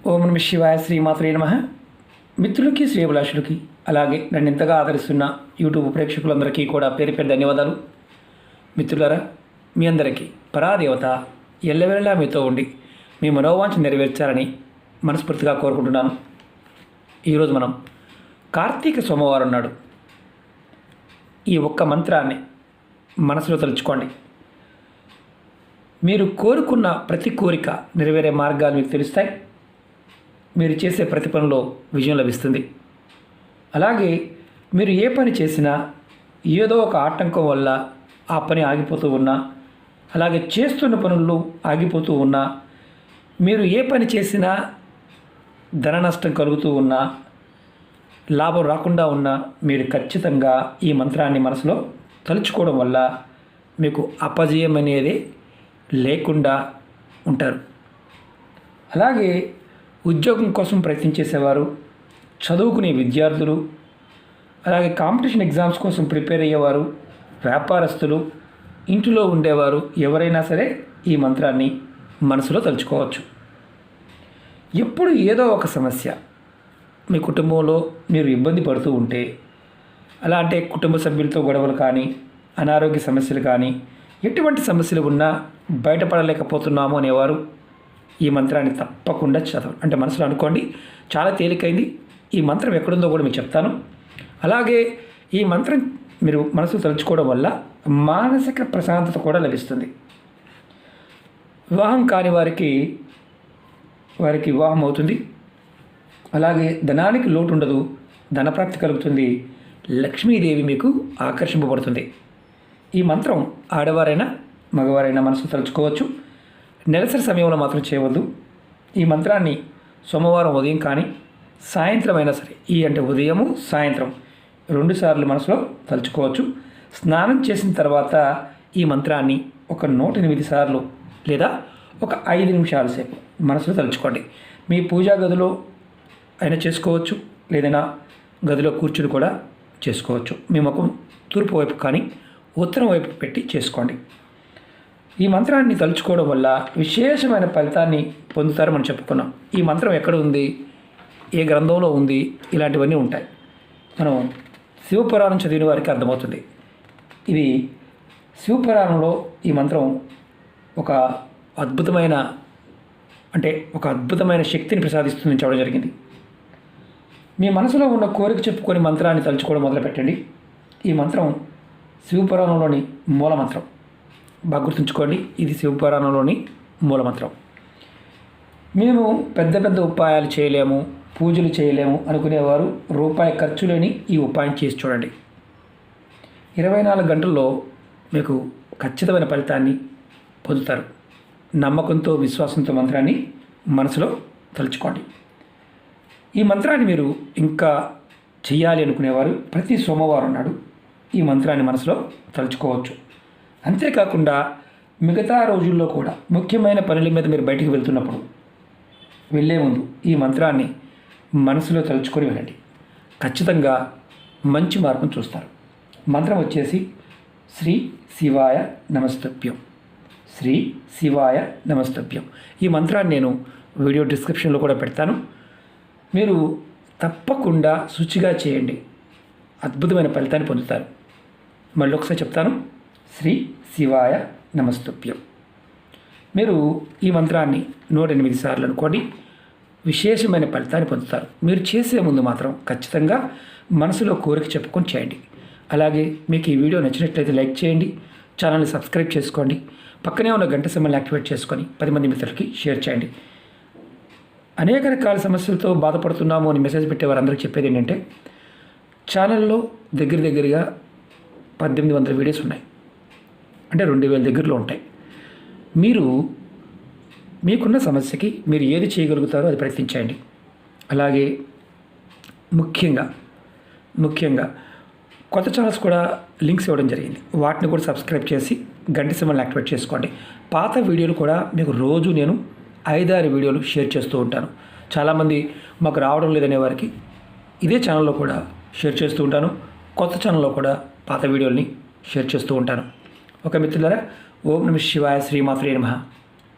ఓం నమ శివాయ శ్రీమాత్రే నమః. మిత్రులకి శ్రేయభిలాషులకి అలాగే నన్ను ఎంతగా ఆదరిస్తున్న యూట్యూబ్ ప్రేక్షకులందరికీ కూడా పేరు పేరు ధన్యవాదాలు. మిత్రులారా, మీ అందరికీ పరాదేవత ఎల్లవేళలా మీతో ఉండి మీ మనోవాంఛ నెరవేర్చాలని మనస్ఫూర్తిగా కోరుకుంటున్నాను. ఈరోజు మనం కార్తీక సోమవారం నాడు ఈ ఒక్క మంత్రాన్ని మనసులో తలుచుకోండి. మీరు కోరుకున్న ప్రతి కోరిక నెరవేరే మార్గాలు మీకు తెలుస్తాయి. మీరు చేసే ప్రతి పనిలో విజయం లభిస్తుంది. అలాగే మీరు ఏ పని చేసినా ఏదో ఒక ఆటంకం వల్ల ఆ పని ఆగిపోతూ ఉన్నా, అలాగే చేస్తున్న పనుల్లో ఆగిపోతూ ఉన్నా, మీరు ఏ పని చేసినా ధన నష్టం కలుగుతూ ఉన్నా, లాభం రాకుండా ఉన్నా, మీరు ఖచ్చితంగా ఈ మంత్రాన్ని మనసులో తలుచుకోవడం వల్ల మీకు అపజయం అనేది లేకుండా ఉంటారు. అలాగే ఉద్యోగం కోసం ప్రయత్నించేసేవారు, చదువుకునే విద్యార్థులు, అలాగే కాంపిటీషన్ ఎగ్జామ్స్ కోసం ప్రిపేర్ అయ్యేవారు, వ్యాపారస్తులు, ఇంటిలో ఉండేవారు ఎవరైనా సరే ఈ మంత్రాన్ని మనసులో తలుచుకోవచ్చు. ఎప్పుడు ఏదో ఒక సమస్య మీ కుటుంబంలో మీరు ఇబ్బంది పడుతూ ఉంటే, అలా అంటే కుటుంబ సభ్యులతో గొడవలు కానీ, అనారోగ్య సమస్యలు కానీ, ఎటువంటి సమస్యలు ఉన్నా బయటపడలేకపోతున్నాము అనేవారు ఈ మంత్రాన్ని తప్పకుండా చదవండి. అంటే మనసులో అనుకోండి, చాలా తేలికైంది. ఈ మంత్రం ఎక్కడుందో కూడా మీకు చెప్తాను. అలాగే ఈ మంత్రం మీరు మనసులో తలుచుకోవడం వల్ల మానసిక ప్రశాంతత కూడా లభిస్తుంది. వివాహం కాని వారికి వివాహం అవుతుంది. అలాగే ధనానికి లోటు ఉండదు, ధనప్రాప్తి కలుగుతుంది, లక్ష్మీదేవి మీకు ఆకర్షింపబడుతుంది. ఈ మంత్రం ఆడవారైనా మగవారైనా మనసు తలుచుకోవచ్చు. నెలసరి సమయంలో మాత్రం చేయవద్దు. ఈ మంత్రాన్ని సోమవారం ఉదయం కానీ సాయంత్రం అయినా సరే, అంటే ఉదయము సాయంత్రం 2 సార్లు మనసులో తలుచుకోవచ్చు. స్నానం చేసిన తర్వాత ఈ మంత్రాన్ని ఒక 108 సార్లు లేదా ఒక 5 నిమిషాల సేపు మనసులో తలుచుకోండి. మీ పూజా గదిలో అయినా చేసుకోవచ్చు, లేదైనా గదిలో కూర్చుని కూడా చేసుకోవచ్చు. మీ ముఖం తూర్పు వైపు కానీ ఉత్తరం వైపు పెట్టి చేసుకోండి. ఈ మంత్రాన్ని తలుచుకోవడం వల్ల విశేషమైన ఫలితాన్ని పొందుతారు మనం చెప్పుకున్నాం. ఈ మంత్రం ఎక్కడ ఉంది, ఏ గ్రంథంలో ఉంది, ఇలాంటివన్నీ ఉంటాయి. మనం శివపురాణం చదివిన వారికి అర్థమవుతుంది. ఇది శివపురాణంలో ఈ మంత్రం ఒక అద్భుతమైన శక్తిని ప్రసాదిస్తుందని చెప్పడం జరిగింది. మీ మనసులో ఉన్న కోరిక చెప్పుకొని మంత్రాన్ని తలుచుకోవడం మొదలుపెట్టండి. ఈ మంత్రం శివపురాణంలోని మూలమంత్రం. బాగా గుర్తుంచుకోండి, ఇది శివపురాణంలోని మూలమంత్రం. మేము పెద్ద ఉపాయాలు చేయలేము, పూజలు చేయలేము అనుకునేవారు రూపాయి ఖర్చు లేని ఈ ఉపాయం చేసి చూడండి. 24 గంటల్లో మీకు ఖచ్చితమైన ఫలితాన్ని పొందుతారు. నమ్మకంతో, విశ్వాసంతో మంత్రాన్ని మనసులో తలుచుకోండి. ఈ మంత్రాన్ని మీరు ఇంకా చెయ్యాలి అనుకునేవారు ప్రతి సోమవారం నాడు ఈ మంత్రాన్ని మనసులో తలుచుకోవచ్చు. అంతేకాకుండా మిగతా రోజుల్లో కూడా ముఖ్యమైన పనుల మీద మీరు బయటికి వెళ్తున్నప్పుడు వెళ్ళే ముందు ఈ మంత్రాన్ని మనసులో తలుచుకొని వెళ్ళండి. ఖచ్చితంగా మంచి మార్పును చూస్తారు. మంత్రం వచ్చేసి శ్రీ శివాయ నమస్తుభ్యం, శ్రీ శివాయ నమస్తుభ్యం. ఈ మంత్రాన్ని నేను వీడియో డిస్క్రిప్షన్లో కూడా పెడతాను. మీరు తప్పకుండా శుచిగా చేయండి, అద్భుతమైన ఫలితాన్ని పొందుతారు. మళ్ళీ ఒకసారి చెప్తాను, శ్రీ శివాయ నమస్తుభ్యం. మీరు ఈ మంత్రాన్ని 108 సార్లు అనుకోండి, విశేషమైన ఫలితాన్ని పొందుతారు. మీరు చేసే ముందు మాత్రం ఖచ్చితంగా మనసులో కోరిక చెప్పుకొని చేయండి. అలాగే మీకు ఈ వీడియో నచ్చినట్లయితే లైక్ చేయండి, ఛానల్ని సబ్స్క్రైబ్ చేసుకోండి, పక్కనే ఉన్న గంట సింబల్ని యాక్టివేట్ చేసుకొని 10 మంది మిత్రులకి షేర్ చేయండి. అనేక రకాల సమస్యలతో బాధపడుతున్నాము అని మెసేజ్ పెట్టే వారందరికీ చెప్పేది ఏంటంటే, ఛానల్లో దగ్గరగా 1800 వీడియోస్ ఉన్నాయి, అంటే 2000 దగ్గరలో ఉంటాయి. మీకున్న సమస్యకి మీరు ఏది చేయగలుగుతారో అది ప్రయత్నించండి. అలాగే ముఖ్యంగా కొత్త ఛానల్స్ కూడా లింక్స్ ఇవ్వడం జరిగింది. వాటిని కూడా సబ్స్క్రైబ్ చేసి గంట సింబల్ని యాక్టివేట్ చేసుకోండి. పాత వీడియోలు కూడా మీకు రోజు నేను 5-6 వీడియోలు షేర్ చేస్తూ ఉంటాను. చాలామంది మాకు రావడం లేదనే వారికి ఇదే ఛానల్లో కూడా షేర్ చేస్తూ ఉంటాను. కొత్త ఛానల్లో కూడా పాత వీడియోల్ని షేర్ చేస్తూ ఉంటాను. ఒక మిత్రులారా, ఓం నమ శివాయ శ్రీమాత్రే నమః.